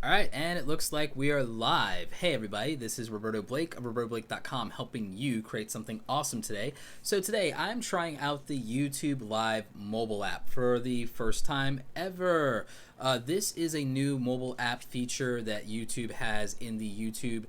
All right, and it looks like we are live. Hey everybody, this is Roberto Blake of RobertoBlake.com helping you create something awesome today. So today I'm trying out the YouTube Live mobile app for the first time ever. This is a new mobile app feature that YouTube has in the YouTube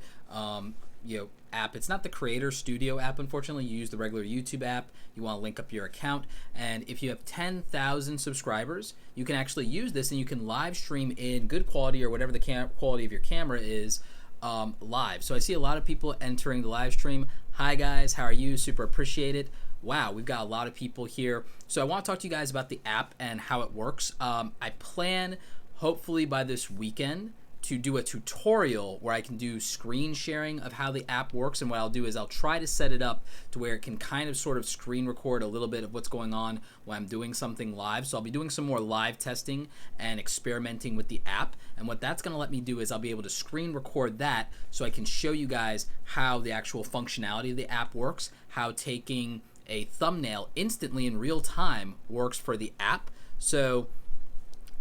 app. It's not the Creator Studio app, unfortunately. You use the regular YouTube app. You want to link up your account, and if you have 10,000 subscribers, you can actually use this and you can live stream in good quality or whatever the quality of your camera is live. So I see a lot of people entering the live stream. Hi guys, how are you? Super appreciate it. Wow, we've got a lot of people here. So I want to talk to you guys about the app and how it works. I plan, hopefully by this weekend, to do a tutorial where I can do screen sharing of how the app works, and what I'll do is I'll try to set it up to where it can kind of sort of screen record a little bit of what's going on when I'm doing something live. So I'll be doing some more live testing and experimenting with the app, and what that's going to let me do is I'll be able to screen record that so I can show you guys how the actual functionality of the app works, how taking a thumbnail instantly in real time works for the app. So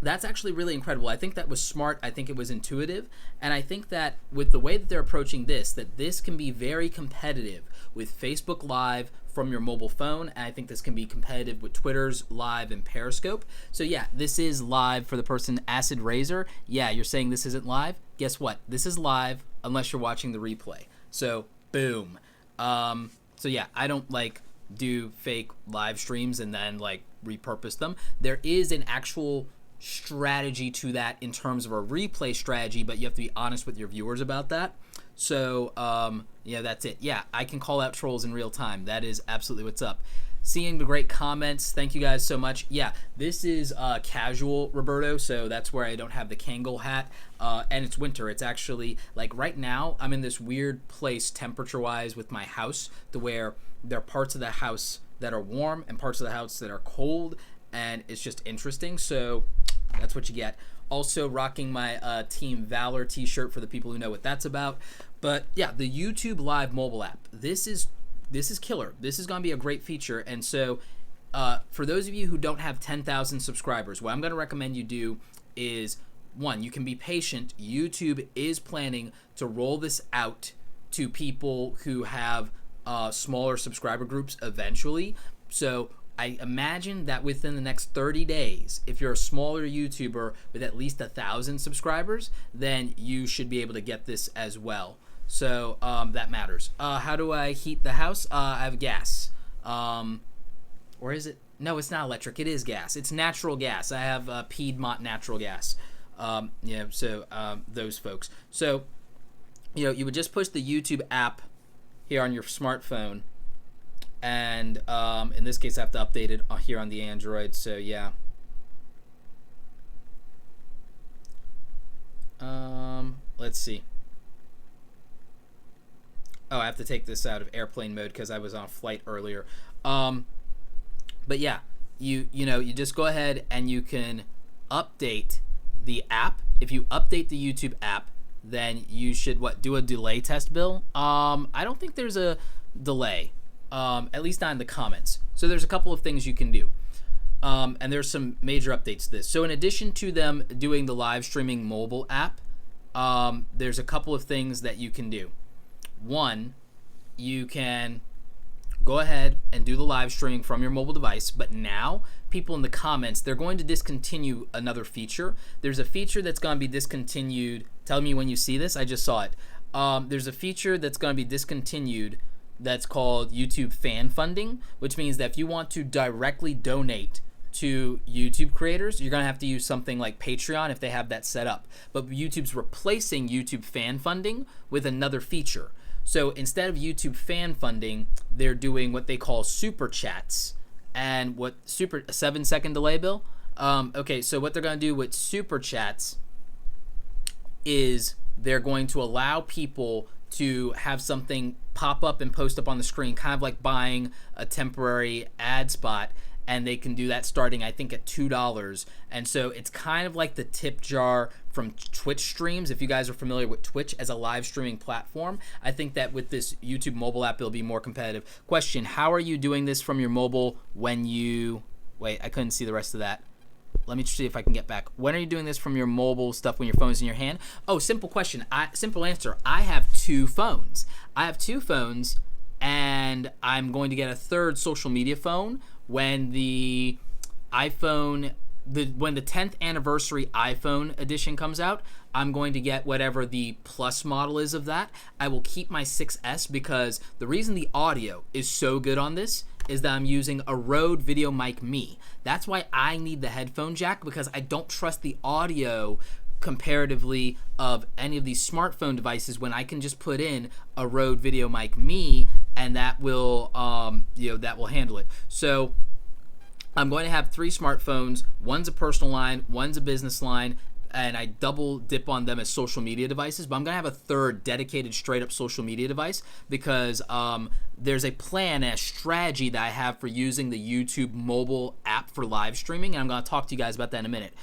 that's actually really incredible. I think that was smart. I think it was intuitive. And I think that with the way that they're approaching this, that this can be very competitive with Facebook Live from your mobile phone. And I think this can be competitive with Twitter's Live and Periscope. So yeah, this is live for the person Acid Razor. Yeah, you're saying this isn't live? Guess what? This is live unless you're watching the replay. So boom. So yeah, I don't do fake live streams and then repurpose them. There is an actual strategy to that in terms of a replay strategy, but you have to be honest with your viewers about that. So yeah, that's it. Yeah, I can call out trolls in real time. That is absolutely what's up. Seeing the great comments, thank you guys so much. Yeah, this is casual Roberto, so that's where I don't have the Kangol hat, and it's winter. It's actually right now I'm in this weird place temperature wise with my house, to where there are parts of the house that are warm and parts of the house that are cold, and it's just interesting. So that's what you get. Also rocking my Team Valor t-shirt for the people who know what that's about. But yeah, the YouTube Live mobile app. This is killer. This is going to be a great feature. And so for those of you who don't have 10,000 subscribers, what I'm going to recommend you do is, one, you can be patient. YouTube is planning to roll this out to people who have smaller subscriber groups eventually. So I imagine that within the next 30 days, if you're a smaller YouTuber with at least 1,000 subscribers, then you should be able to get this as well. So that matters. How do I heat the house? I have gas. Or is it? No, it's not electric. It is gas. It's natural gas. I have Piedmont natural gas. Those folks. So, you would just push the YouTube app here on your smartphone. And in this case, I have to update it here on the Android. So yeah. Let's see. Oh, I have to take this out of airplane mode because I was on a flight earlier. But yeah, you just go ahead and you can update the app. If you update the YouTube app, then you should do a delay test, Bill? I don't think there's a delay. At least not in the comments. So there's a couple of things you can do. And there's some major updates to this. So in addition to them doing the live streaming mobile app, there's a couple of things that you can do. One, you can go ahead and do the live streaming from your mobile device, but now people in the comments, they're going to discontinue another feature. There's a feature that's going to be discontinued. Tell me when you see this. I just saw it. There's a feature that's going to be discontinued that's called YouTube fan funding, which means that if you want to directly donate to YouTube creators, you're going to have to use something like Patreon if they have that set up. But YouTube's replacing YouTube fan funding with another feature. So instead of YouTube fan funding, they're doing what they call super chats. And a 7-second delay, Bill? Okay, so what they're going to do with super chats is they're going to allow people to have something pop up and post up on the screen, kind of like buying a temporary ad spot, and they can do that starting, I think, at $2. And so it's kind of like the tip jar from Twitch streams. If you guys are familiar with Twitch as a live streaming platform, I think that with this YouTube mobile app, it'll be more competitive. Question, how are you doing this from your mobile when you... Wait, I couldn't see the rest of that. let me see if I can get back. When are you doing this from your mobile stuff when your phone's in your hand? Oh, simple question. Simple answer. I have 2 phones. And I'm going to get a third social media phone when the iPhone, when the 10th anniversary iPhone edition comes out. I'm going to get whatever the Plus model is of that. I will keep my 6S because the reason the audio is so good on this is that I'm using a Rode Video Mic Me. That's why I need the headphone jack, because I don't trust the audio comparatively of any of these smartphone devices when I can just put in a Rode Video Mic Me and that will that will handle it. So I'm going to have 3 smartphones. One's a personal line, one's a business line, and I double dip on them as social media devices, but I'm going to have a third dedicated straight up social media device because there's a plan and a strategy that I have for using the YouTube mobile app for live streaming, and I'm going to talk to you guys about that in a minute.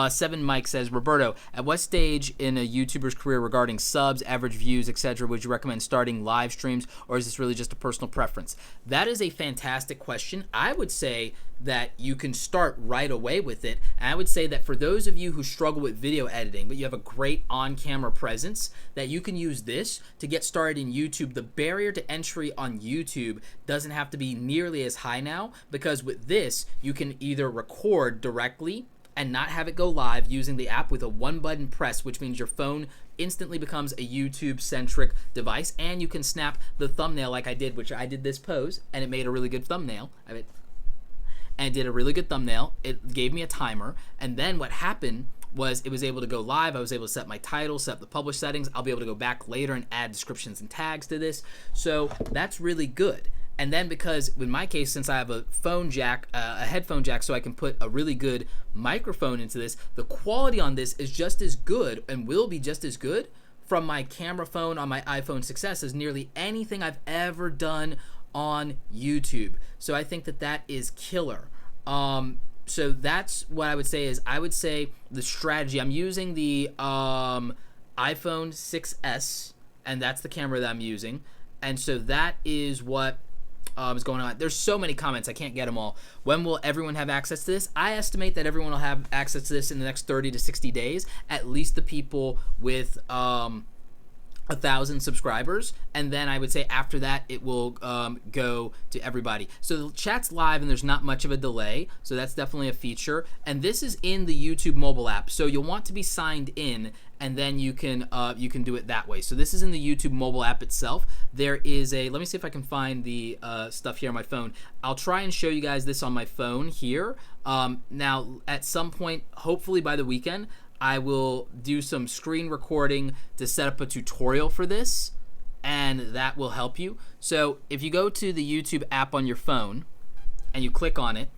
7 Mike says, Roberto, at what stage in a YouTuber's career regarding subs, average views, etc., would you recommend starting live streams, or is this really just a personal preference? That is a fantastic question. I would say that you can start right away with it. And I would say that for those of you who struggle with video editing, but you have a great on-camera presence, that you can use this to get started in YouTube. The barrier to entry on YouTube doesn't have to be nearly as high now, because with this, you can either record directly and not have it go live using the app with a 1-button press, which means your phone instantly becomes a YouTube-centric device, and you can snap the thumbnail like I did, which I did this pose, and it made a really good thumbnail. And it did a really good thumbnail. It gave me a timer, and then what happened was it was able to go live. I was able to set my title, set up the publish settings. I'll be able to go back later and add descriptions and tags to this. So that's really good. And then because in my case, since I have a phone jack, a headphone jack, so I can put a really good microphone into this, the quality on this is just as good and will be just as good from my camera phone on my iPhone 6S as nearly anything I've ever done on YouTube. So I think that that is killer. So that's what I would say is, I would say the strategy, I'm using the iPhone 6S, and that's the camera that I'm using. And so that is what is going on. There's so many comments, I can't get them all. When will everyone have access to this? I estimate that everyone will have access to this in the next 30 to 60 days, at least the people with 1,000 subscribers, and then I would say after that it will go to everybody. So the chat's live and there's not much of a delay, so that's definitely a feature. And this is in the YouTube mobile app, so you'll want to be signed in, and then you can do it that way. So this is in the YouTube mobile app itself. There is a, let me see if I can find the stuff here on my phone. I'll try and show you guys this on my phone here. Now at some point, hopefully by the weekend, I will do some screen recording to set up a tutorial for this, and that will help you. So if you go to the YouTube app on your phone and you click on it,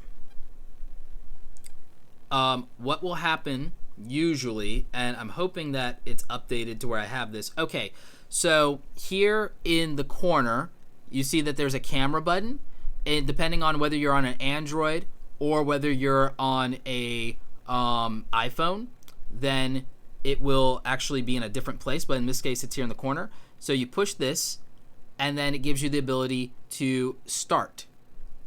what will happen usually, and I'm hoping that it's updated to where I have this. Okay, so here in the corner, you see that there's a camera button, and depending on whether you're on an Android or whether you're on a iPhone, then it will actually be in a different place, but in this case it's here in the corner. So you push this, and then it gives you the ability to start,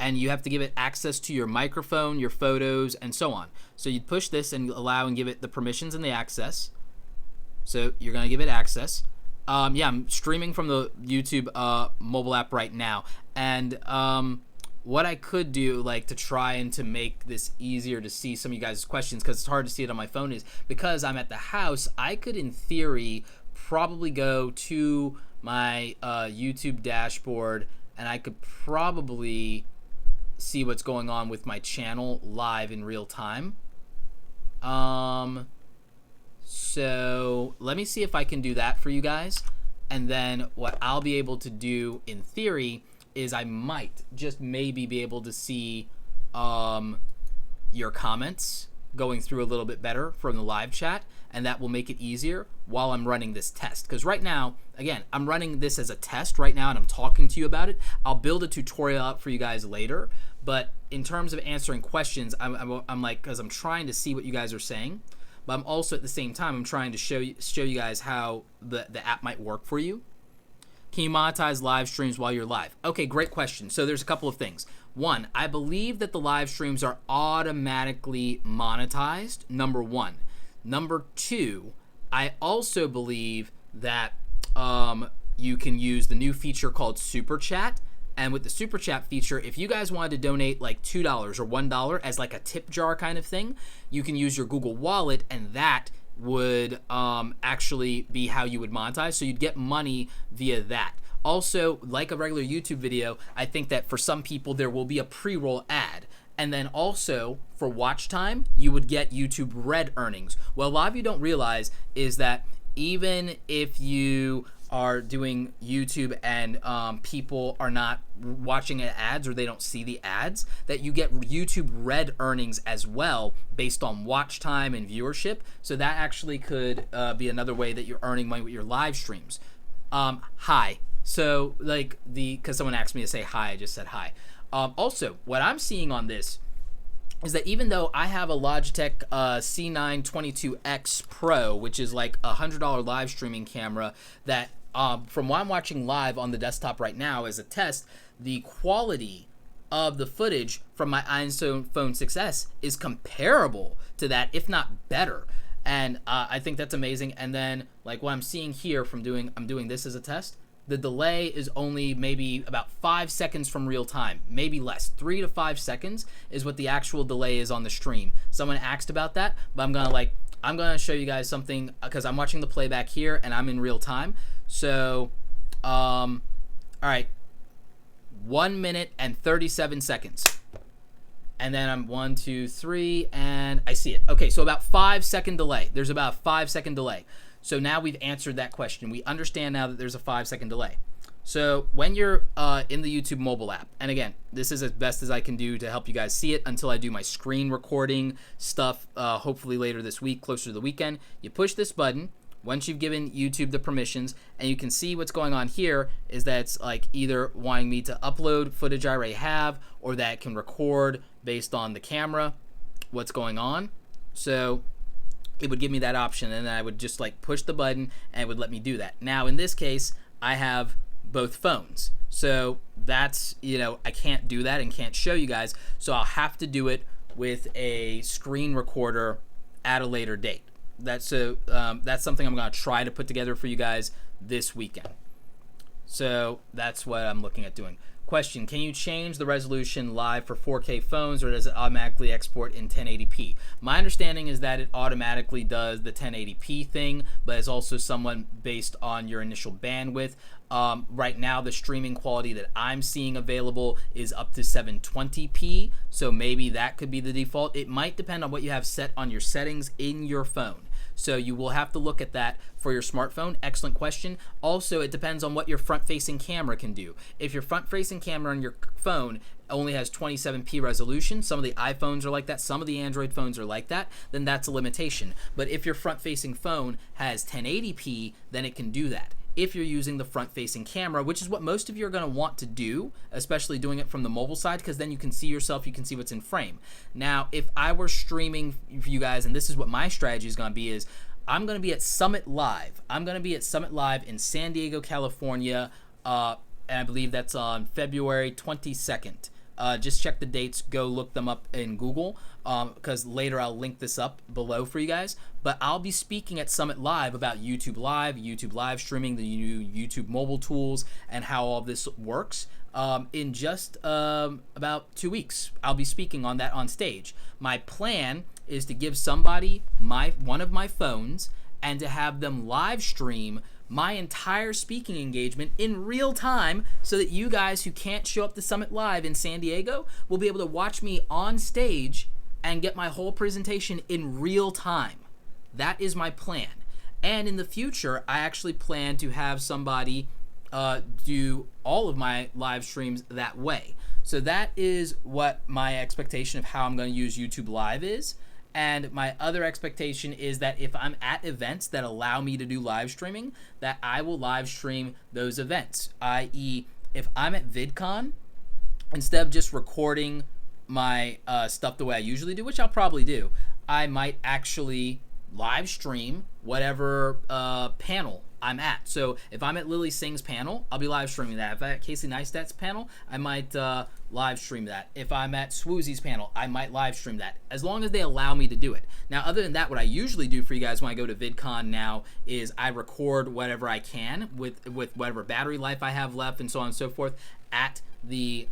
and you have to give it access to your microphone, your photos, and so on. So you push this and allow and give it the permissions and the access. So you're going to give it access. Yeah, I'm streaming from the YouTube mobile app right now, and what I could do, like, to try and to make this easier to see some of you guys' questions, because it's hard to see it on my phone, is because I'm at the house, I could, in theory, probably go to my YouTube dashboard, and I could probably see what's going on with my channel live in real time. So let me see if I can do that for you guys, and then what I'll be able to do, in theory, is I might just maybe be able to see your comments going through a little bit better from the live chat, and that will make it easier while I'm running this test. Because right now, again, I'm running this as a test right now, and I'm talking to you about it. I'll build a tutorial out for you guys later, but in terms of answering questions, I'm like, because I'm trying to see what you guys are saying, but I'm also at the same time, I'm trying to show you guys how the app might work for you. Can you monetize live streams while you're live? Okay, great question. So there's a couple of things. One, I believe that the live streams are automatically monetized, number one. Number two, I also believe that you can use the new feature called Super Chat. And with the Super Chat feature, if you guys wanted to donate like $2 or $1 as like a tip jar kind of thing, you can use your Google Wallet, and that would actually be how you would monetize. So you'd get money via that. Also, like a regular YouTube video, I think that for some people there will be a pre-roll ad. And then also for watch time, you would get YouTube Red earnings. What a lot of you don't realize is that even if you are doing YouTube and people are not watching ads or they don't see the ads, that you get YouTube Red earnings as well based on watch time and viewership. So that actually could be another way that you're earning money with your live streams. Hi. So like because someone asked me to say hi, I just said hi. Also, what I'm seeing on this is that even though I have a Logitech C922X Pro, which is like a $100 live streaming camera that from what I'm watching live on the desktop right now as a test, the quality of the footage from my iPhone 6S is comparable to that, if not better. And I think that's amazing. And then like what I'm seeing here from I'm doing this as a test, the delay is only maybe about 5 seconds from real time, maybe less. 3 to 5 seconds is what the actual delay is on the stream. Someone asked about that, but I'm gonna show you guys something because I'm watching the playback here and I'm in real time. So, all right, 1 minute and 37 seconds. And then I'm 1, 2, 3, and I see it. Okay, so about 5 second delay. There's about a 5 second delay. So now we've answered that question. We understand now that there's a 5 second delay. So when you're in the YouTube mobile app, and again, this is as best as I can do to help you guys see it until I do my screen recording stuff, hopefully later this week, closer to the weekend. You push this button once you've given YouTube the permissions, and you can see what's going on here is that it's like either wanting me to upload footage I already have, or that it can record based on the camera what's going on. So it would give me that option, and then I would just like push the button and it would let me do that. Now in this case, I have both phones, so that's, I can't do that and can't show you guys, so I'll have to do it with a screen recorder at a later date. That's something I'm going to try to put together for you guys this weekend. So that's what I'm looking at doing. Question, can you change the resolution live for 4K phones, or does it automatically export in 1080p? My understanding is that it automatically does the 1080p thing, but it's also somewhat based on your initial bandwidth. Right now, the streaming quality that I'm seeing available is up to 720p, so maybe that could be the default. It might depend on what you have set on your settings in your phone. So you will have to look at that for your smartphone. Excellent question. Also, it depends on what your front-facing camera can do. If your front-facing camera on your phone only has 27p resolution, some of the iPhones are like that, some of the Android phones are like that, then that's a limitation. But if your front-facing phone has 1080p, then it can do that. If you're using the front-facing camera, which is what most of you are going to want to do, especially doing it from the mobile side, because then you can see yourself, you can see what's in frame. Now, if I were streaming for you guys, and this is what my strategy is going to be, is I'm going to be at Summit Live. I'm going to be at Summit Live in San Diego, California, and I believe that's on February 22nd. Just check the dates, go look them up in Google, because later I'll link this up below for you guys. But I'll be speaking at Summit Live about YouTube live streaming, the new YouTube mobile tools, and how all this works. In just about 2 weeks, I'll be speaking on that on stage. My plan is to give somebody one of my phones and to have them live stream my entire speaking engagement in real time, so that you guys who can't show up to Summit Live in San Diego will be able to watch me on stage and get my whole presentation in real time. That is my plan. And in the future, I actually plan to have somebody do all of my live streams that way. So that is what my expectation of how I'm going to use YouTube Live is. And my other expectation is that if I'm at events that allow me to do live streaming, that I will live stream those events. I.e., if I'm at VidCon, instead of just recording my stuff the way I usually do, which I'll probably do, I might actually live stream whatever panel I'm at. So if I'm at Lily Singh's panel, I'll be live streaming that. If I'm at Casey Neistat's panel, I might live stream that. If I'm at Swoozy's panel, I might live stream that, as long as they allow me to do it. Now, other than that, what I usually do for you guys when I go to VidCon now is I record whatever I can with whatever battery life I have left and so on and so forth at the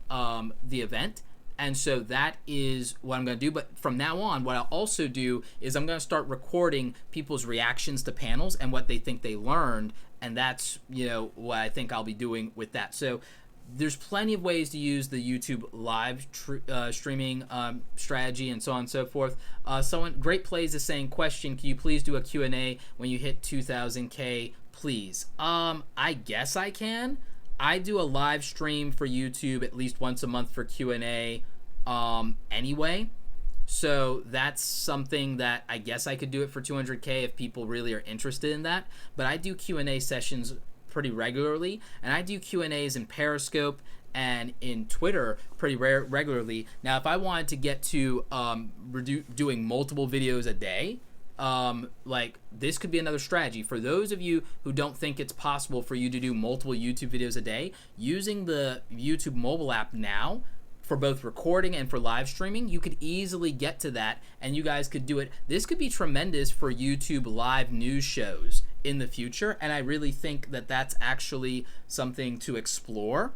event. And so that is what I'm going to do. But from now on, what I'll also do is I'm going to start recording people's reactions to panels and what they think they learned. And that's, what I think I'll be doing with that. So there's plenty of ways to use the YouTube live streaming strategy and so on and so forth. Someone, Great Plays, is saying, question, can you please do a Q&A when you hit 2,000K, please? I guess I can. I do a live stream for YouTube at least once a month for Q&A anyway. So that's something that I guess I could do it for 200K if people really are interested in that. But I do Q&A sessions pretty regularly, and I do Q&As in Periscope and in Twitter pretty regularly. Now, if I wanted to get to doing multiple videos a day, like this could be another strategy for those of you who don't think it's possible for you to do multiple YouTube videos a day. Using the YouTube mobile app now for both recording and for live streaming, you could easily get to that, and you guys could do it. This could be tremendous for YouTube live news shows in the future, and I really think that that's actually something to explore.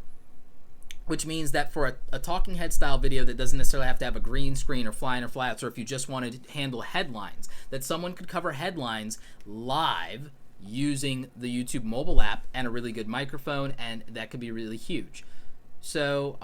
Which means that for a talking head style video that doesn't necessarily have to have a green screen or flying or flats, or if you just wanted to handle headlines, that someone could cover headlines live using the YouTube mobile app and a really good microphone, and that could be really huge. So,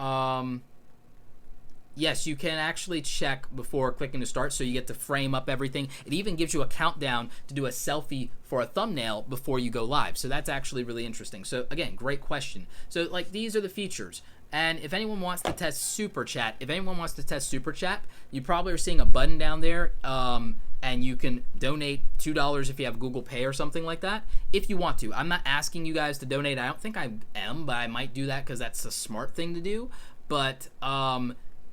yes, you can actually check before clicking to start, so you get to frame up everything. It even gives you a countdown to do a selfie for a thumbnail before you go live. So that's actually really interesting. So again, great question. So like these are the features. And if anyone wants to test Super Chat, you probably are seeing a button down there, and you can donate $2 if you have Google Pay or something like that, if you want to. I'm not asking you guys to donate. I don't think I am, but I might do that because that's a smart thing to do. But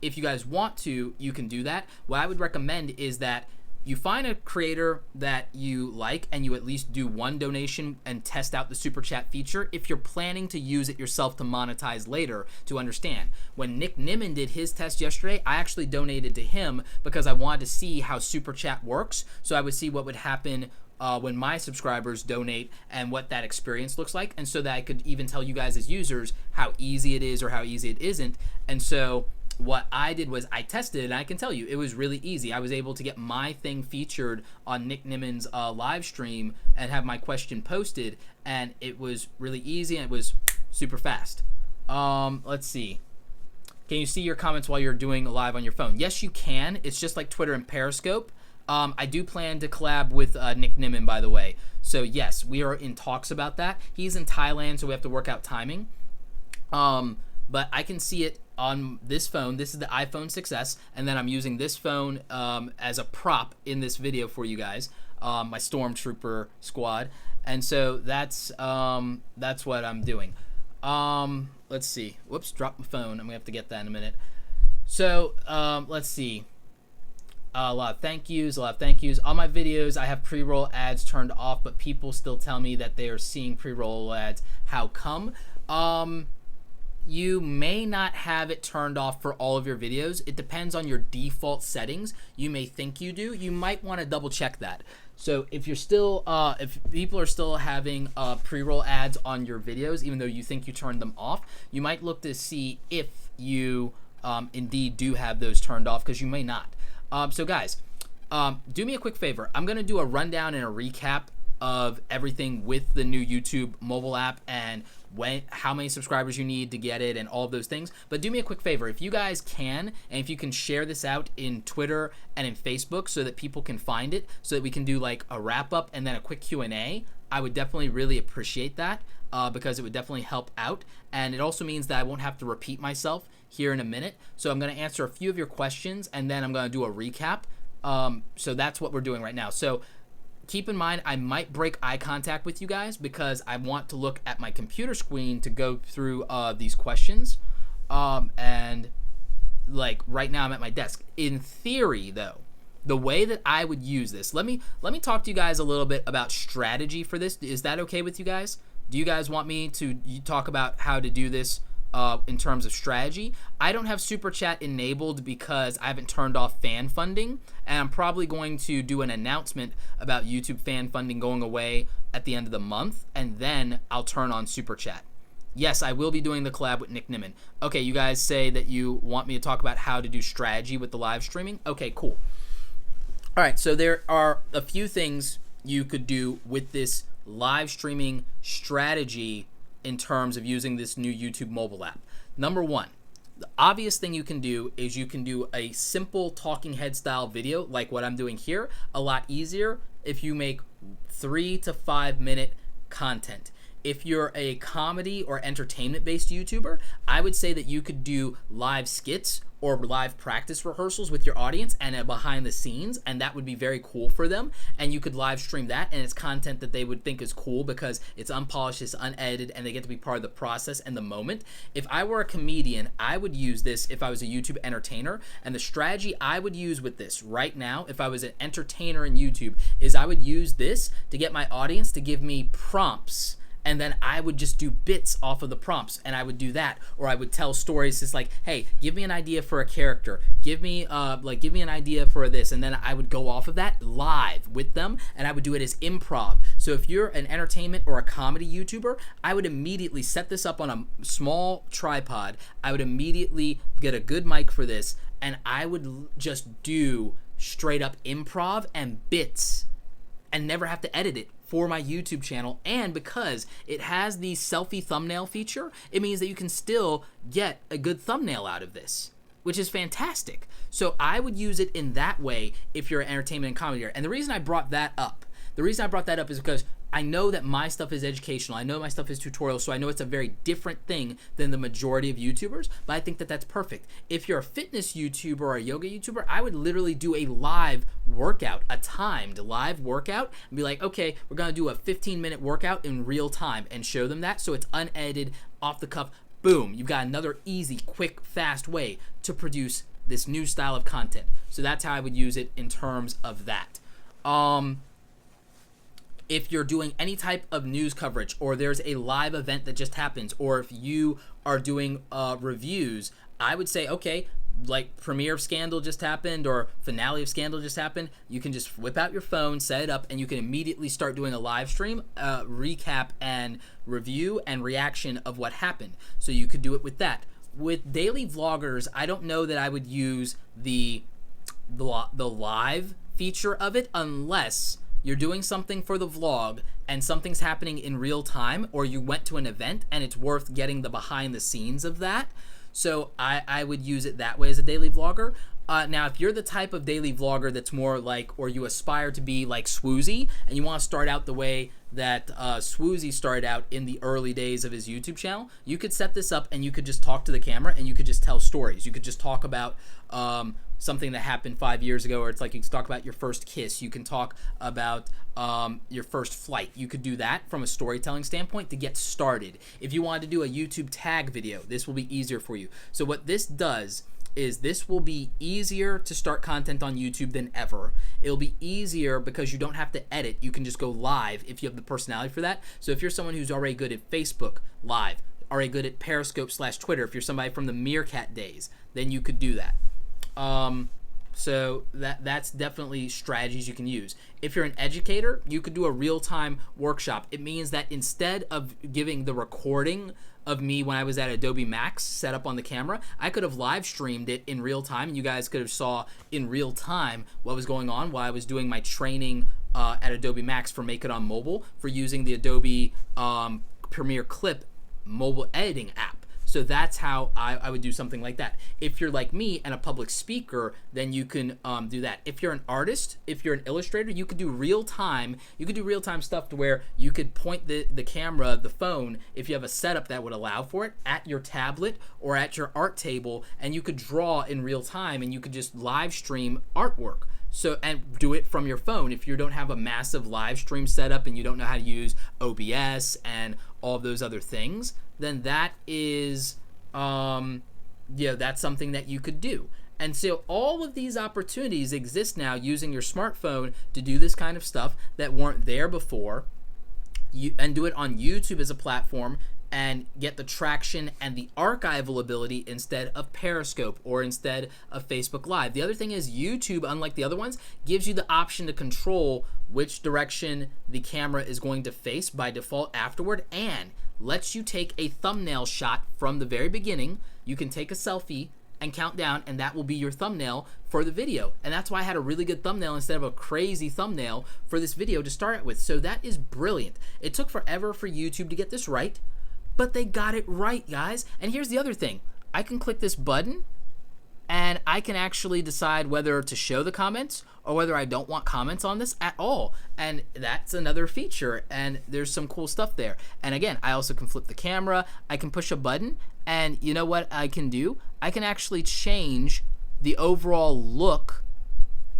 if you guys want to, you can do that. What I would recommend is that you find a creator that you like and you at least do one donation and test out the Super Chat feature if you're planning to use it yourself to monetize later to understand. When Nick Nimmin did his test yesterday, I actually donated to him because I wanted to see how Super Chat works, so I would see what would happen when my subscribers donate and what that experience looks like, and so that I could even tell you guys as users how easy it is or how easy it isn't. And so what I did was I tested it, and I can tell you it was really easy. I was able to get my thing featured on Nick Nimmin's live stream and have my question posted, and it was really easy and it was super fast. Let's see. Can you see your comments while you're doing live on your phone? Yes, you can. It's just like Twitter and Periscope. I do plan to collab with Nick Nimmin, by the way. So yes, we are in talks about that. He's in Thailand, so we have to work out timing. But I can see it on this phone. This is the iPhone 6s, and then I'm using this phone as a prop in this video for you guys, my Stormtrooper squad. And so that's what I'm doing. Let's see. Whoops, dropped my phone. I'm gonna have to get that in a minute. So let's see. A lot of thank yous. On my videos, I have pre-roll ads turned off, but people still tell me that they are seeing pre-roll ads. How come? You may not have it turned off for all of your videos. It depends on your default settings. You may think you do. You might want to double check that. So if you're still, if people are still having pre-roll ads on your videos, even though you think you turned them off, you might look to see if you indeed do have those turned off, because you may not. So guys, do me a quick favor. I'm gonna do a rundown and a recap of everything with the new YouTube mobile app and how many subscribers you need to get it and all of those things. But do me a quick favor, if you guys can, and if you can share this out in Twitter and in Facebook so that people can find it, so that we can do like a wrap up and then a quick Q&A, I would definitely really appreciate that, because it would definitely help out. And it also means that I won't have to repeat myself here in a minute. So I'm going to answer a few of your questions, and then I'm going to do a recap. So that's what we're doing right now. So keep in mind, I might break eye contact with you guys because I want to look at my computer screen to go through these questions. And like right now I'm at my desk. In theory though, the way that I would use this, let me talk to you guys a little bit about strategy for this. Is that okay with you guys? Do you guys want me to talk about how to do this in terms of strategy? I don't have Super Chat enabled because I haven't turned off fan funding, and I'm probably going to do an announcement about YouTube fan funding going away at the end of the month, and then I'll turn on Super Chat. Yes, I will be doing the collab with Nick Nimmin. Okay, you guys say that you want me to talk about how to do strategy with the live streaming? Okay, cool. All right, so there are a few things you could do with this live streaming strategy in terms of using this new YouTube mobile app. Number one, the obvious thing you can do is you can do a simple talking head style video like what I'm doing here, a lot easier if you make 3 to 5 minute content. If you're a comedy or entertainment based YouTuber, I would say that you could do live skits or live practice rehearsals with your audience and a behind the scenes, and that would be very cool for them, and you could live stream that, and it's content that they would think is cool because it's unpolished, it's unedited, and they get to be part of the process and the moment. If I were a comedian, I would use this if I was a YouTube entertainer, and the strategy I would use with this right now, if I was an entertainer in YouTube, is I would use this to get my audience to give me prompts, and then I would just do bits off of the prompts, and I would do that, or I would tell stories just like, hey, give me an idea for a character, give me an idea for this, and then I would go off of that live with them, and I would do it as improv. So if you're an entertainment or a comedy YouTuber, I would immediately set this up on a small tripod, I would immediately get a good mic for this, and I would just do straight up improv and bits and never have to edit it for my YouTube channel. And because it has the selfie thumbnail feature, it means that you can still get a good thumbnail out of this, which is fantastic. So I would use it in that way if you're an entertainment and comedy. And the reason I brought that up is because I know that my stuff is educational. I know my stuff is tutorial, so I know it's a very different thing than the majority of YouTubers, but I think that that's perfect. If you're a fitness YouTuber or a yoga YouTuber, I would literally do a live workout, a timed live workout, and be like, okay, we're gonna do a 15-minute workout in real time and show them that, so it's unedited, off the cuff, boom, you've got another easy, quick, fast way to produce this new style of content. So that's how I would use it in terms of that. If you're doing any type of news coverage, or there's a live event that just happens, or if you are doing reviews, I would say, okay, like premiere of Scandal just happened or finale of Scandal just happened, you can just whip out your phone, set it up, and you can immediately start doing a live stream, recap and review and reaction of what happened. So you could do it with that. With daily vloggers, I don't know that I would use the live feature of it unless you're doing something for the vlog and something's happening in real time, or you went to an event and it's worth getting the behind the scenes of that. So I would use it that way as a daily vlogger. Now, if you're the type of daily vlogger that's more like, or you aspire to be like Swoozy, and you want to start out the way that Swoozy started out in the early days of his YouTube channel, you could set this up and you could just talk to the camera and you could just tell stories. You could just talk about something that happened 5 years ago, or it's like you can talk about your first kiss. You can talk about your first flight. You could do that from a storytelling standpoint to get started. If you wanted to do a YouTube tag video, this will be easier for you. So what this does is this will be easier to start content on YouTube than ever. It'll be easier because you don't have to edit. You can just go live if you have the personality for that. So if you're someone who's already good at Facebook Live, already good at Periscope/Twitter, if you're somebody from the Meerkat days, then you could do that. So that's definitely strategies you can use. If you're an educator, you could do a real-time workshop. It means that instead of giving the recording of me when I was at Adobe Max set up on the camera, I could have live streamed it in real time, and you guys could have saw in real time what was going on while I was doing my training at Adobe Max for Make It on Mobile for using the Adobe Premiere Clip mobile editing app. So that's how I would do something like that. If you're like me and a public speaker, then you can do that. If you're an artist, if you're an illustrator, you could do real time. You could do real time stuff to where you could point the camera, the phone, if you have a setup that would allow for it, at your tablet or at your art table, and you could draw in real time, and you could just live stream artwork. So, and do it from your phone. If you don't have a massive live stream setup and you don't know how to use OBS and all of those other things, then that is, that's something that you could do. And so all of these opportunities exist now using your smartphone to do this kind of stuff that weren't there before, and do it on YouTube as a platform and get the traction and the archival ability instead of Periscope or instead of Facebook Live. The other thing is YouTube, unlike the other ones, gives you the option to control which direction the camera is going to face by default afterward, and lets you take a thumbnail shot from the very beginning. You can take a selfie and count down, and that will be your thumbnail for the video. And that's why I had a really good thumbnail instead of a crazy thumbnail for this video to start it with. So that is brilliant. It took forever for YouTube to get this right, but they got it right, guys. And here's the other thing. I can click this button and I can actually decide whether to show the comments or whether I don't want comments on this at all. And that's another feature, and there's some cool stuff there. And again, I also can flip the camera. I can push a button, and you know what I can do? I can actually change the overall look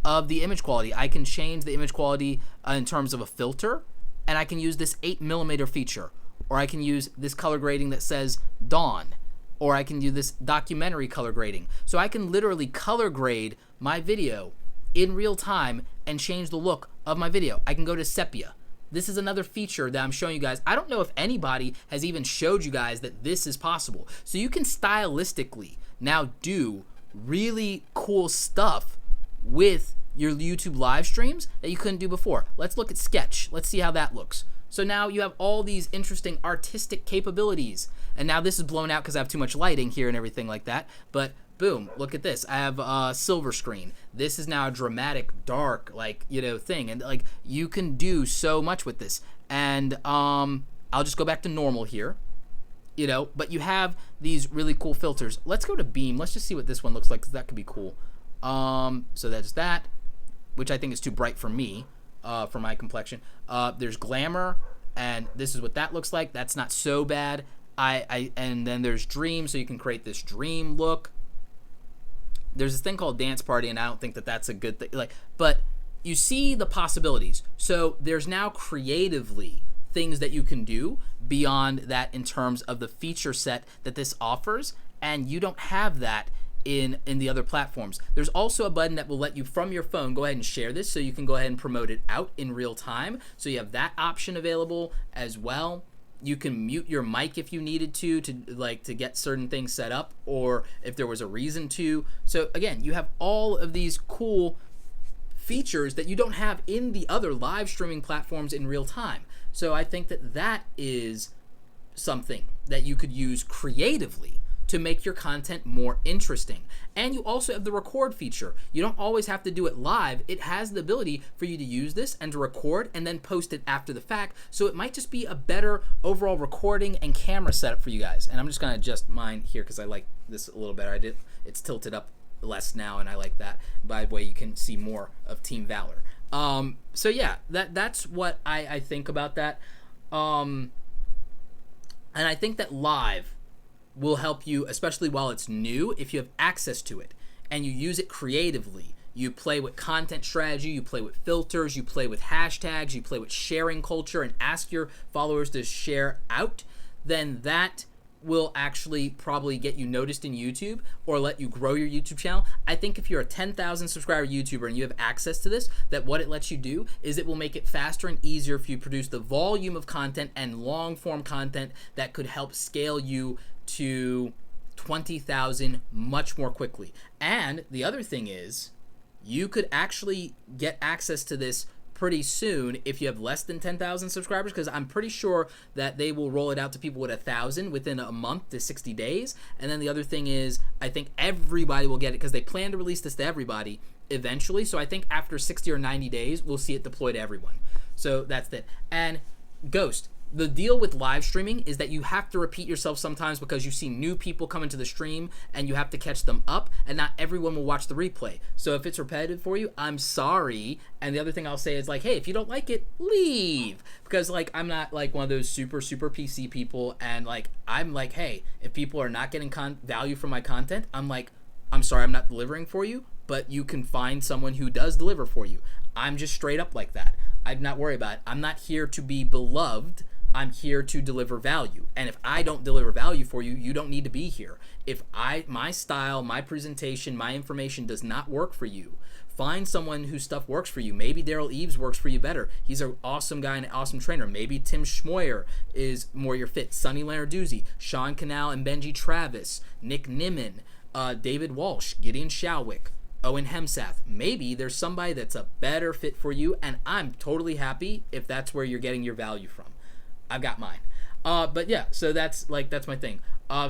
of the image quality. I can change the image quality in terms of a filter, and I can use this 8mm feature, or I can use this color grading that says dawn, or I can do this documentary color grading. So I can literally color grade my video in real time and change the look of my video. I can go to sepia. This is another feature that I'm showing you guys. I don't know if anybody has even showed you guys that this is possible. So you can stylistically now do really cool stuff with your YouTube live streams that you couldn't do before. Let's look at Sketch. Let's see how that looks. So now you have all these interesting artistic capabilities. And now this is blown out because I have too much lighting here and everything like that. But boom, look at this. I have a silver screen. This is now a dramatic, dark, like, you know, thing. And like, you can do so much with this. And I'll just go back to normal here, you know, but you have these really cool filters. Let's go to Beam. Let's just see what this one looks like, because that could be cool. So that's that, which I think is too bright for me. For my complexion. There's glamour, and this is what that looks like. That's not so bad. And then there's dream, so you can create this dream look. There's this thing called dance party, and I don't think that that's a good thing. Like, but you see the possibilities. So there's now creatively things that you can do beyond that in terms of the feature set that this offers, and you don't have that in the other platforms. There's also a button that will let you from your phone go ahead and share this, so you can go ahead and promote it out in real time. So you have that option available as well. You can mute your mic if you needed to get certain things set up, or if there was a reason to. So again, you have all of these cool features that you don't have in the other live streaming platforms in real time. So I think that that is something that you could use creatively to make your content more interesting. And you also have the record feature. You don't always have to do it live. It has the ability for you to use this and to record and then post it after the fact. So it might just be a better overall recording and camera setup for you guys. And I'm just gonna adjust mine here because I like this a little better. It's tilted up less now, and I like that. By the way, you can see more of Team Valor. So yeah, that's what I think about that. And I think that live will help you, especially while it's new, if you have access to it and you use it creatively. You play with content strategy, you play with filters, you play with hashtags, you play with sharing culture, and ask your followers to share out, then that will actually probably get you noticed in YouTube or let you grow your YouTube channel. I think if you're a 10,000 subscriber YouTuber and you have access to this, that what it lets you do is it will make it faster and easier for you to produce the volume of content and long form content that could help scale you to 20,000 much more quickly. And the other thing is, you could actually get access to this pretty soon if you have less than 10,000 subscribers, because I'm pretty sure that they will roll it out to people with 1,000 within a month to 60 days. And then the other thing is, I think everybody will get it because they plan to release this to everybody eventually. So I think after 60 or 90 days, we'll see it deploy to everyone. So that's it. And Ghost, the deal with live streaming is that you have to repeat yourself sometimes because you see new people come into the stream and you have to catch them up, and not everyone will watch the replay. So if it's repetitive for you, I'm sorry. And the other thing I'll say is like, hey, if you don't like it, leave. Because like, I'm not like one of those super PC people, and like, I'm like, hey, if people are not getting value from my content, I'm like, I'm sorry, I'm not delivering for you, but you can find someone who does deliver for you. I'm just straight up like that. I'm not worried about it. I'm not here to be beloved. I'm here to deliver value. And if I don't deliver value for you, you don't need to be here. If my style, my presentation, my information does not work for you, find someone whose stuff works for you. Maybe Daryl Eves works for you better. He's an awesome guy and an awesome trainer. Maybe Tim Schmoyer is more your fit. Sonny Lenarduzzi, Sean Cannell and Benji Travis, Nick Nimmin, David Walsh, Gideon Shalwick, Owen Hemsath. Maybe there's somebody that's a better fit for you, and I'm totally happy if that's where you're getting your value from. I've got mine. But yeah, so that's my thing.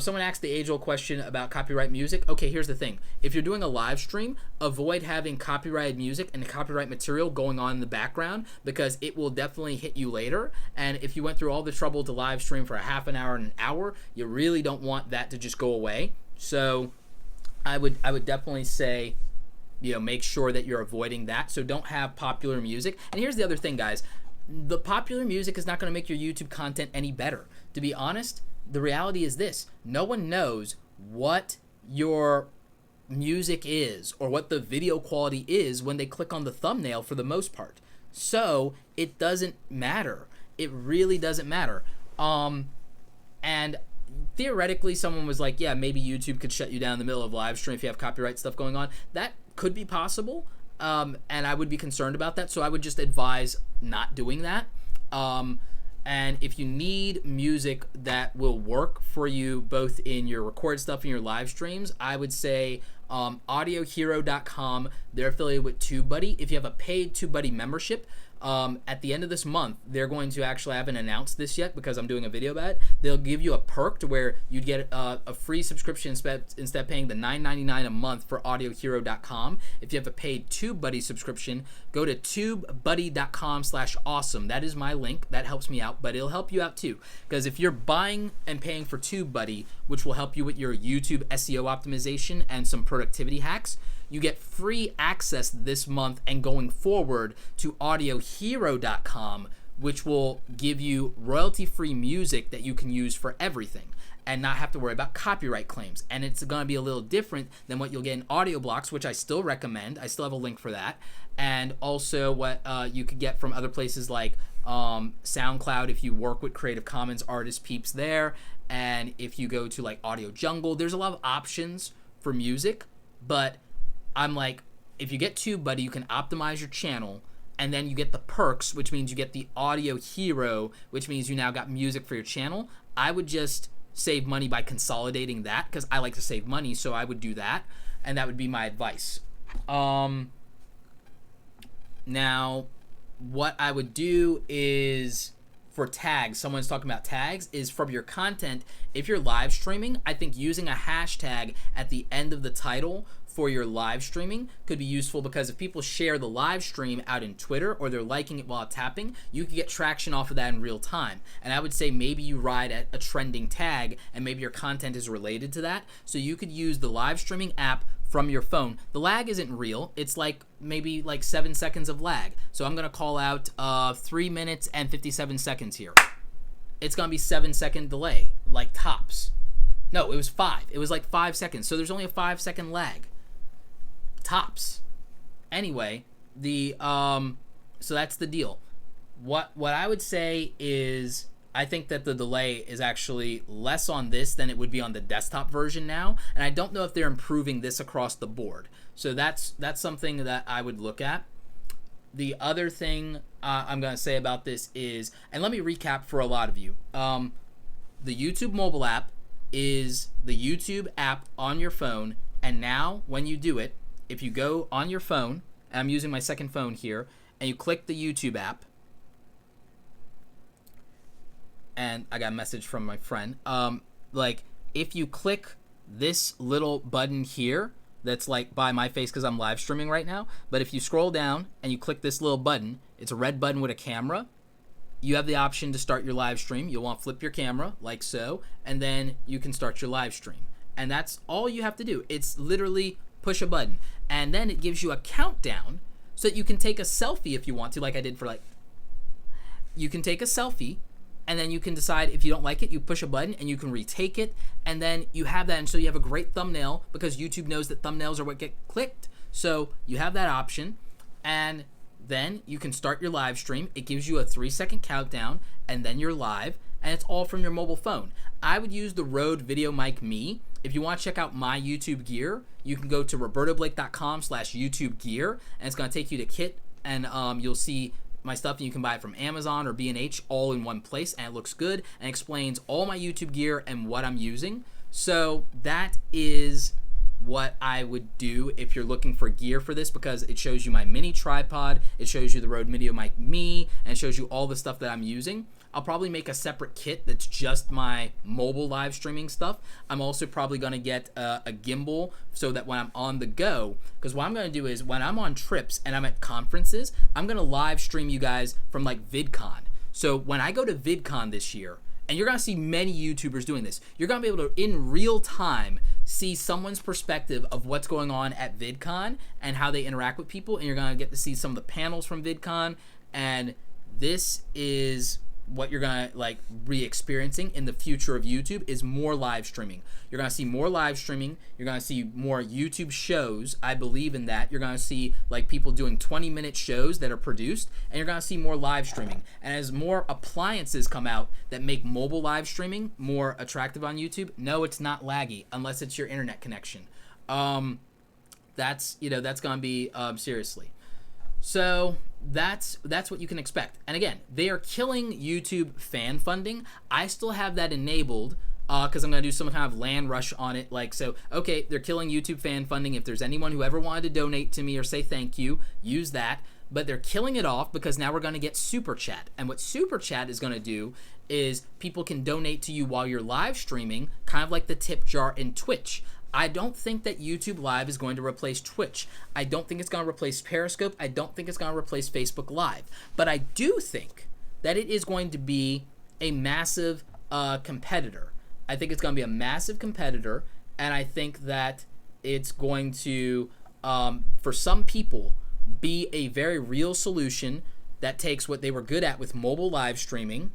Someone asked the age-old question about copyright music. Okay, here's the thing. If you're doing a live stream, avoid having copyrighted music and copyright material going on in the background, because it will definitely hit you later. And if you went through all the trouble to live stream for a half an hour and an hour, you really don't want that to just go away. So I would definitely say, make sure that you're avoiding that. So don't have popular music. And here's the other thing, guys. The popular music is not going to make your YouTube content any better. To be honest, the reality is this: no one knows what your music is or what the video quality is when they click on the thumbnail for the most part. So it doesn't matter. It really doesn't matter. And theoretically, someone was like, yeah, maybe YouTube could shut you down in the middle of live stream if you have copyright stuff going on. That could be possible. And I would be concerned about that. So I would just advise not doing that. And if you need music that will work for you both in your recorded stuff and your live streams, I would say audiohero.com. They're affiliated with TubeBuddy. If you have a paid TubeBuddy membership, at the end of this month, they're going to actually, I haven't announced this yet because I'm doing a video about it. They'll give you a perk to where you'd get a free subscription instead of paying the $9.99 a month for audiohero.com. If you have a paid TubeBuddy subscription, go to tubebuddy.com/awesome. That is my link. That helps me out, but it'll help you out too. Because if you're buying and paying for TubeBuddy, which will help you with your YouTube SEO optimization and some productivity hacks, you get free access this month and going forward to audiohero.com, which will give you royalty-free music that you can use for everything and not have to worry about copyright claims. And it's going to be a little different than what you'll get in Audio Blocks, which I still recommend. I still have a link for that. And also what you could get from other places like SoundCloud if you work with Creative Commons artist peeps there. And if you go to like Audio Jungle, there's a lot of options for music, but I'm like, if you get TubeBuddy, you can optimize your channel, and then you get the perks, which means you get the Audio Hero, which means you now got music for your channel. I would just save money by consolidating that, because I like to save money, so I would do that, and that would be my advice. Now, what I would do is, for tags, someone's talking about tags, is from your content. If you're live streaming, I think using a hashtag at the end of the title for your live streaming could be useful, because if people share the live stream out in Twitter or they're liking it while tapping, you can get traction off of that in real time. And I would say maybe you ride at a trending tag and maybe your content is related to that. So you could use the live streaming app from your phone. The lag isn't real. It's like maybe like 7 seconds of lag. So I'm going to call out 3 minutes and 57 seconds here. It's going to be 7-second delay, like tops. No, it was 5. It was like 5 seconds. So there's only a 5-second lag. Tops. Anyway, so that's the deal. What I would say is, I think that the delay is actually less on this than it would be on the desktop version now, and I don't know if they're improving this across the board. So that's something that I would look at. The other thing I'm going to say about this is, and let me recap for a lot of you, the YouTube mobile app is the YouTube app on your phone, and now when you do it, if you go on your phone, and I'm using my second phone here, and you click the YouTube app, and I got a message from my friend, like if you click this little button here, that's like by my face because I'm live streaming right now, but if you scroll down and you click this little button, it's a red button with a camera, you have the option to start your live stream. You'll want to flip your camera like so, and then you can start your live stream. And that's all you have to do. It's literally push a button, and then it gives you a countdown so that you can take a selfie if you want to, like I did for you can take a selfie, and then you can decide if you don't like it, you push a button and you can retake it, and then you have that, and so you have a great thumbnail because YouTube knows that thumbnails are what get clicked. So you have that option, and then you can start your live stream. It gives you a 3-second countdown, and then you're live, and it's all from your mobile phone. I would use the Rode Video Mic Me. If you want to check out my YouTube gear, you can go to robertoblake.com/YouTube gear, and it's going to take you to Kit, and you'll see my stuff, and you can buy it from Amazon or B&H all in one place, and it looks good and explains all my YouTube gear and what I'm using. So that is what I would do if you're looking for gear for this, because it shows you my mini tripod, it shows you the Rode Video Mic Me, and it shows you all the stuff that I'm using. I'll probably make a separate kit that's just my mobile live streaming stuff. I'm also probably going to get a gimbal so that when I'm on the go, because what I'm going to do is when I'm on trips and I'm at conferences, I'm going to live stream you guys from like VidCon. So when I go to VidCon this year, and you're going to see many YouTubers doing this, you're going to be able to, in real time, see someone's perspective of what's going on at VidCon and how they interact with people, and you're going to get to see some of the panels from VidCon, and this is what you're gonna like re-experiencing in the future of YouTube is more live streaming. You're gonna see more live streaming. You're gonna see more YouTube shows. I believe in that. You're gonna see like people doing 20-minute shows that are produced, and you're gonna see more live streaming. And as more appliances come out that make mobile live streaming more attractive on YouTube, no, it's not laggy unless it's your internet connection. That's gonna be seriously. So that's what you can expect. And again, they are killing YouTube fan funding. I still have that enabled because I'm going to do some kind of land rush on it. Like, so, okay, they're killing YouTube fan funding. If there's anyone who ever wanted to donate to me or say thank you, use that. But they're killing it off because now we're going to get Super Chat. And what Super Chat is going to do is people can donate to you while you're live streaming, kind of like the tip jar in Twitch. I don't think that YouTube Live is going to replace Twitch. I don't think it's going to replace Periscope. I don't think it's going to replace Facebook Live. But I do think that it is going to be a massive competitor. I think it's going to be a massive competitor, and I think that it's going to, for some people, be a very real solution that takes what they were good at with mobile live streaming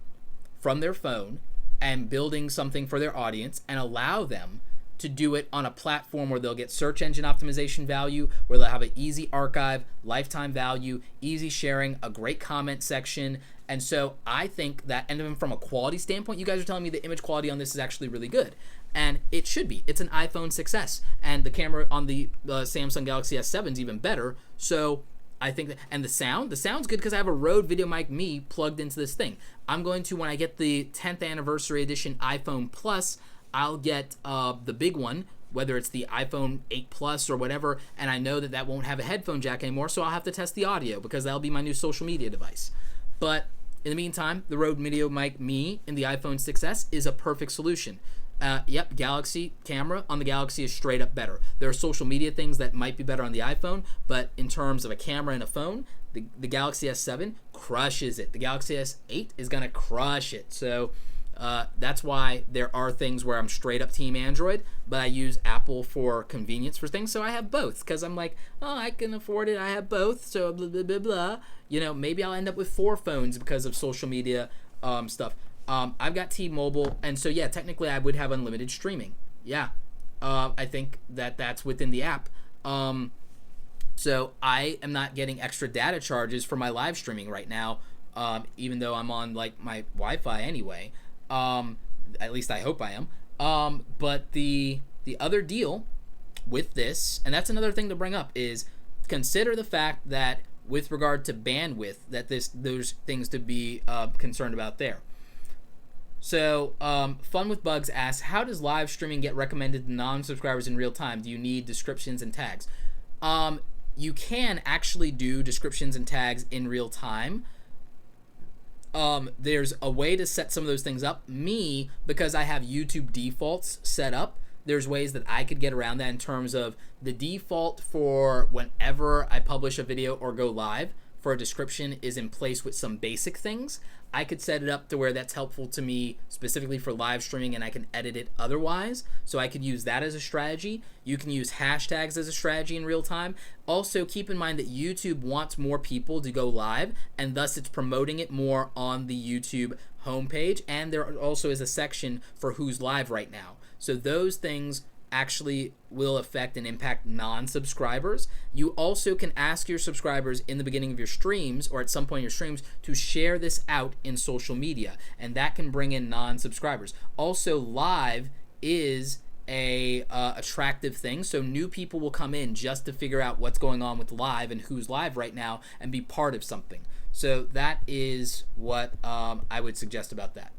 from their phone and building something for their audience and allow them to do it on a platform where they'll get search engine optimization value, where they'll have an easy archive, lifetime value, easy sharing, a great comment section. And so I think that, and then from a quality standpoint, you guys are telling me the image quality on this is actually really good. And it should be. It's an iPhone 6S. And the camera on the Samsung Galaxy S7 is even better. So I think that, and the sound's good because I have a Rode Video Mic Me plugged into this thing. I'm going to, when I get the 10th anniversary edition iPhone Plus, I'll get the big one, whether it's the iPhone 8 Plus or whatever, and I know that that won't have a headphone jack anymore, so I'll have to test the audio because that'll be my new social media device. But in the meantime, the Rode Video Mic Me in the iPhone 6S is a perfect solution. Yep, Galaxy camera on the Galaxy is straight up better. There are social media things that might be better on the iPhone, but in terms of a camera and a phone, the Galaxy S7 crushes it. The Galaxy S8 is going to crush it. So that's why there are things where I'm straight up team Android, but I use Apple for convenience for things. So I have both because I'm like, oh, I can afford it. I have both. So blah, blah, blah, blah. You know, maybe I'll end up with 4 phones because of social media stuff. I've got T-Mobile. And so, yeah, technically I would have unlimited streaming. Yeah. I think that that's within the app. So I am not getting extra data charges for my live streaming right now, even though I'm on like my Wi-Fi anyway. At least I hope I am. But the other deal with this, and that's another thing to bring up, is consider the fact that with regard to bandwidth, that there's things to be concerned about there. So, Fun with Bugs asks, how does live streaming get recommended to non-subscribers in real time? Do you need descriptions and tags? You can actually do descriptions and tags in real time. There's a way to set some of those things up. Me, because I have YouTube defaults set up, there's ways that I could get around that in terms of the default for whenever I publish a video or go live for a description is in place with some basic things. I could set it up to where that's helpful to me specifically for live streaming, and I can edit it otherwise. So I could use that as a strategy. You can use hashtags as a strategy in real time. Also, keep in mind that YouTube wants more people to go live, and thus it's promoting it more on the YouTube homepage. And there also is a section for who's live right now. So those things actually will affect and impact non-subscribers. You also can ask your subscribers in the beginning of your streams or at some point in your streams to share this out in social media, and that can bring in non-subscribers. Also, live is a attractive thing, so new people will come in just to figure out what's going on with live and who's live right now and be part of something. So that is what I would suggest about that.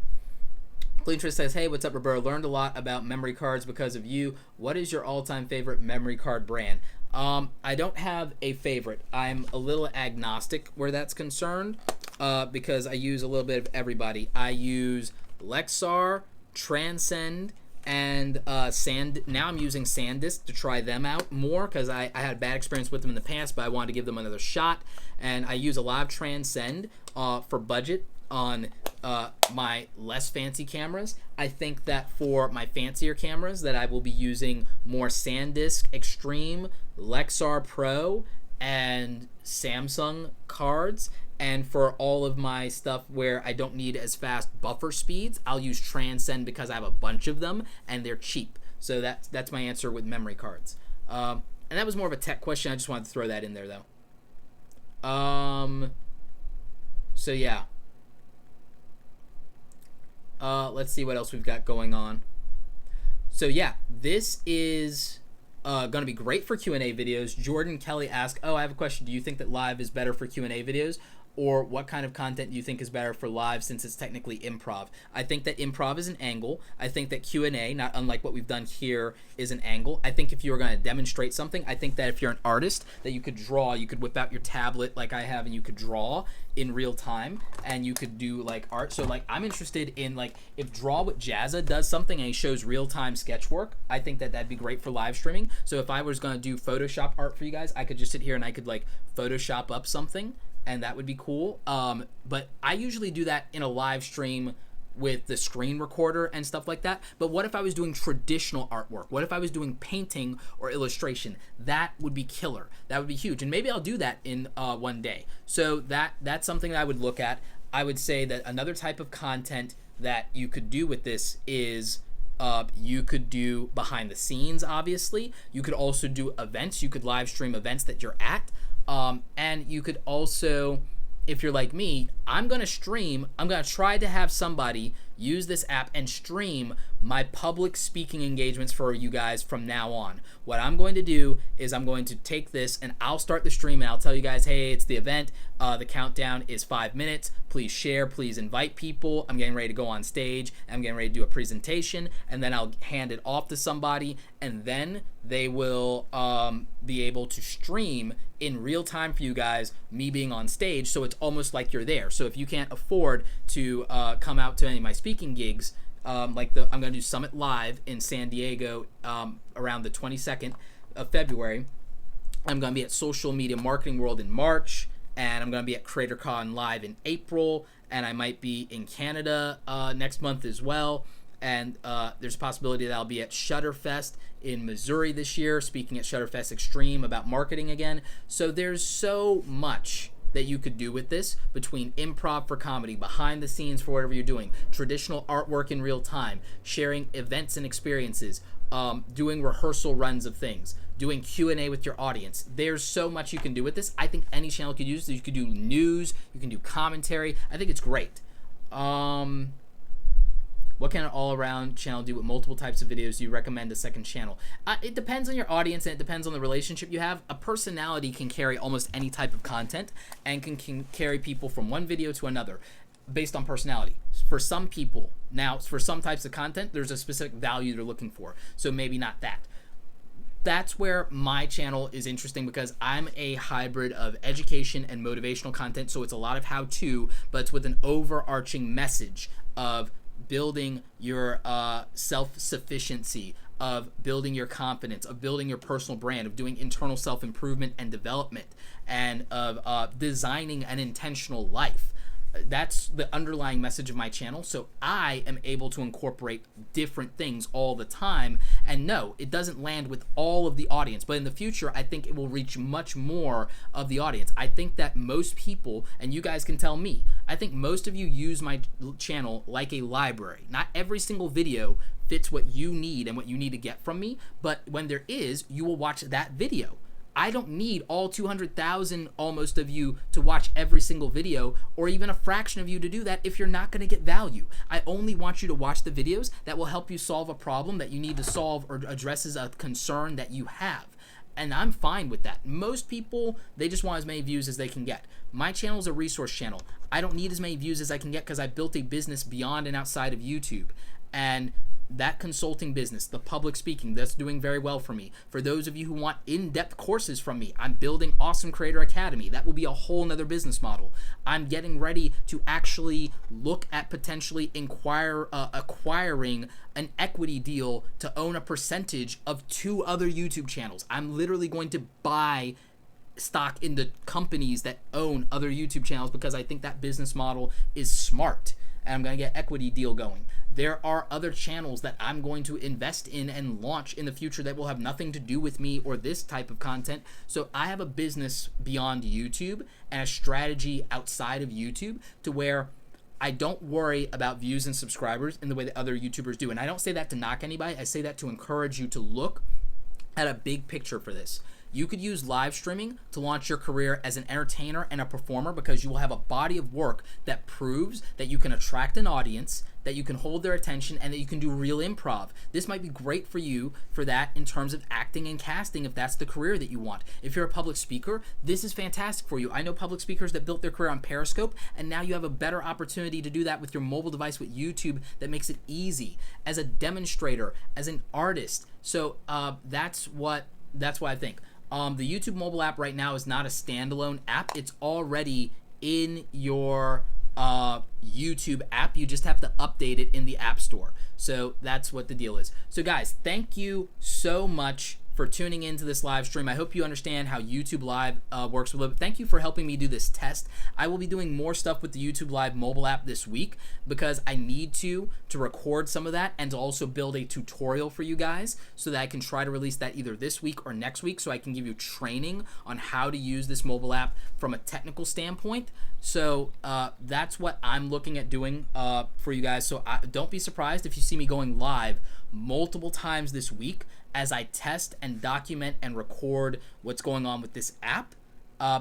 Interest says, hey, what's up, Roberto? Learned a lot about memory cards because of you. What is your all-time favorite memory card brand? I don't have a favorite. I'm a little agnostic where that's concerned because I use a little bit of everybody. I use Lexar, Transcend, and now I'm using SanDisk to try them out more because I had a bad experience with them in the past, but I wanted to give them another shot. And I use a lot of Transcend for budget on my less fancy cameras. I think that for my fancier cameras that I will be using more SanDisk Extreme, Lexar Pro, and Samsung cards. And for all of my stuff where I don't need as fast buffer speeds, I'll use Transcend because I have a bunch of them and they're cheap. So that's my answer with memory cards. And that was more of a tech question. I just wanted to throw that in there though. So yeah. Let's see what else we've got going on. So yeah, this is going to be great for Q&A videos. Jordan Kelly asked, oh, I have a question. Do you think that live is better for Q&A videos? Or what kind of content do you think is better for live since it's technically improv? I think that improv is an angle. I think that Q&A, not unlike what we've done here, is an angle. I think if you were going to demonstrate something, I think that if you're an artist, that you could draw, you could whip out your tablet like I have and you could draw in real time and you could do like art. So like I'm interested in like if Draw with Jazza does something and he shows real-time sketch work, I think that that'd be great for live streaming. So if I was going to do Photoshop art for you guys, I could just sit here and I could like Photoshop up something and that would be cool. But I usually do that in a live stream with the screen recorder and stuff like that. But what if I was doing traditional artwork? What if I was doing painting or illustration? That would be killer. That would be huge. And maybe I'll do that in one day. So that's something that I would look at. I would say that another type of content that you could do with this is you could do behind the scenes, obviously. You could also do events. You could live stream events that you're at. And you could also, if you're like me, I'm going to try to have somebody use this app and stream my public speaking engagements for you guys from now on. What I'm going to do is I'm going to take this and I'll start the stream and I'll tell you guys, hey, it's the event. The countdown is 5 minutes. Please share, please invite people. I'm getting ready to go on stage. I'm getting ready to do a presentation and then I'll hand it off to somebody and then they will be able to stream in real time for you guys, me being on stage, so it's almost like you're there. So if you can't afford to come out to any of my speaking gigs, I'm going to do Summit Live in San Diego around the 22nd of February. I'm going to be at Social Media Marketing World in March, and I'm going to be at CreatorCon Live in April, and I might be in Canada next month as well. And there's a possibility that I'll be at Shutterfest in Missouri this year, speaking at Shutterfest Extreme about marketing again. So there's so much that you could do with this, between improv for comedy, behind the scenes for whatever you're doing, traditional artwork in real time, sharing events and experiences, doing rehearsal runs of things, doing Q&A with your audience. There's so much you can do with this. I think any channel could use this. You could do news, you can do commentary. I think it's great. What can an all-around channel do with multiple types of videos? Do you recommend a second channel? It depends on your audience and it depends on the relationship you have. A personality can carry almost any type of content and can carry people from one video to another based on personality. For some people, now for some types of content, there's a specific value they're looking for. So maybe not that. That's where my channel is interesting because I'm a hybrid of education and motivational content. So it's a lot of how-to, but it's with an overarching message of building your self-sufficiency, of building your confidence, of building your personal brand, of doing internal self-improvement and development, and of designing an intentional life. that's the underlying message of my channel. So I am able to incorporate different things all the time. And no, it doesn't land with all of the audience, but in the future, I think it will reach much more of the audience. I think that most people, and you guys can tell me, I think most of you use my channel like a library. Not every single video fits what you need and what you need to get from me, but when there is, you will watch that video. I don't need all 200,000 almost of you to watch every single video, or even a fraction of you to do that if you're not going to get value. I only want you to watch the videos that will help you solve a problem that you need to solve or addresses a concern that you have. And I'm fine with that. Most people, they just want as many views as they can get. My channel is a resource channel. I don't need as many views as I can get because I built a business beyond and outside of YouTube. And that consulting business, the public speaking, that's doing very well for me. For those of you who want in-depth courses from me, I'm building Awesome Creator Academy. That will be a whole nother business model. I'm getting ready to actually look at potentially acquiring an equity deal to own a percentage of 2 other YouTube channels. I'm literally going to buy stock in the companies that own other YouTube channels because I think that business model is smart, and I'm going to get equity deal going. There are other channels that I'm going to invest in and launch in the future that will have nothing to do with me or this type of content. So I have a business beyond YouTube and a strategy outside of YouTube to where I don't worry about views and subscribers in the way that other YouTubers do. And I don't say that to knock anybody. I say that to encourage you to look at a big picture for this. You could use live streaming to launch your career as an entertainer and a performer because you will have a body of work that proves that you can attract an audience, that you can hold their attention, and that you can do real improv. This might be great for you for that in terms of acting and casting if that's the career that you want. If you're a public speaker, this is fantastic for you. I know public speakers that built their career on Periscope, and now you have a better opportunity to do that with your mobile device with YouTube that makes it easy. As a demonstrator, as an artist. So that's why I think. The YouTube mobile app right now is not a standalone app. It's already in your YouTube app. You just have to update it in the App Store. So that's what the deal is. So guys, thank you so much for tuning into this live stream. I hope you understand how YouTube Live works a little bit. Thank you for helping me do this test. I will be doing more stuff with the YouTube Live mobile app this week because I need to record some of that and to also build a tutorial for you guys so that I can try to release that either this week or next week so I can give you training on how to use this mobile app from a technical standpoint. So that's what I'm looking at doing for you guys. So don't be surprised if you see me going live multiple times this week as I test and document and record what's going on with this app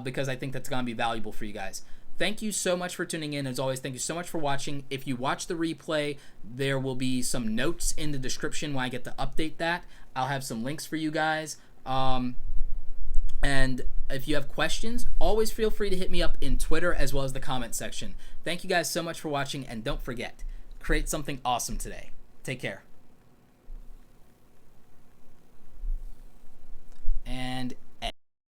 because I think that's going to be valuable for you guys. Thank you so much for tuning in. As always, thank you so much for watching. If you watch the replay, there will be some notes in the description when I get to update that. I'll have some links for you guys. And if you have questions, always feel free to hit me up in Twitter as well as the comment section. Thank you guys so much for watching, and don't forget, create something awesome today. Take care. And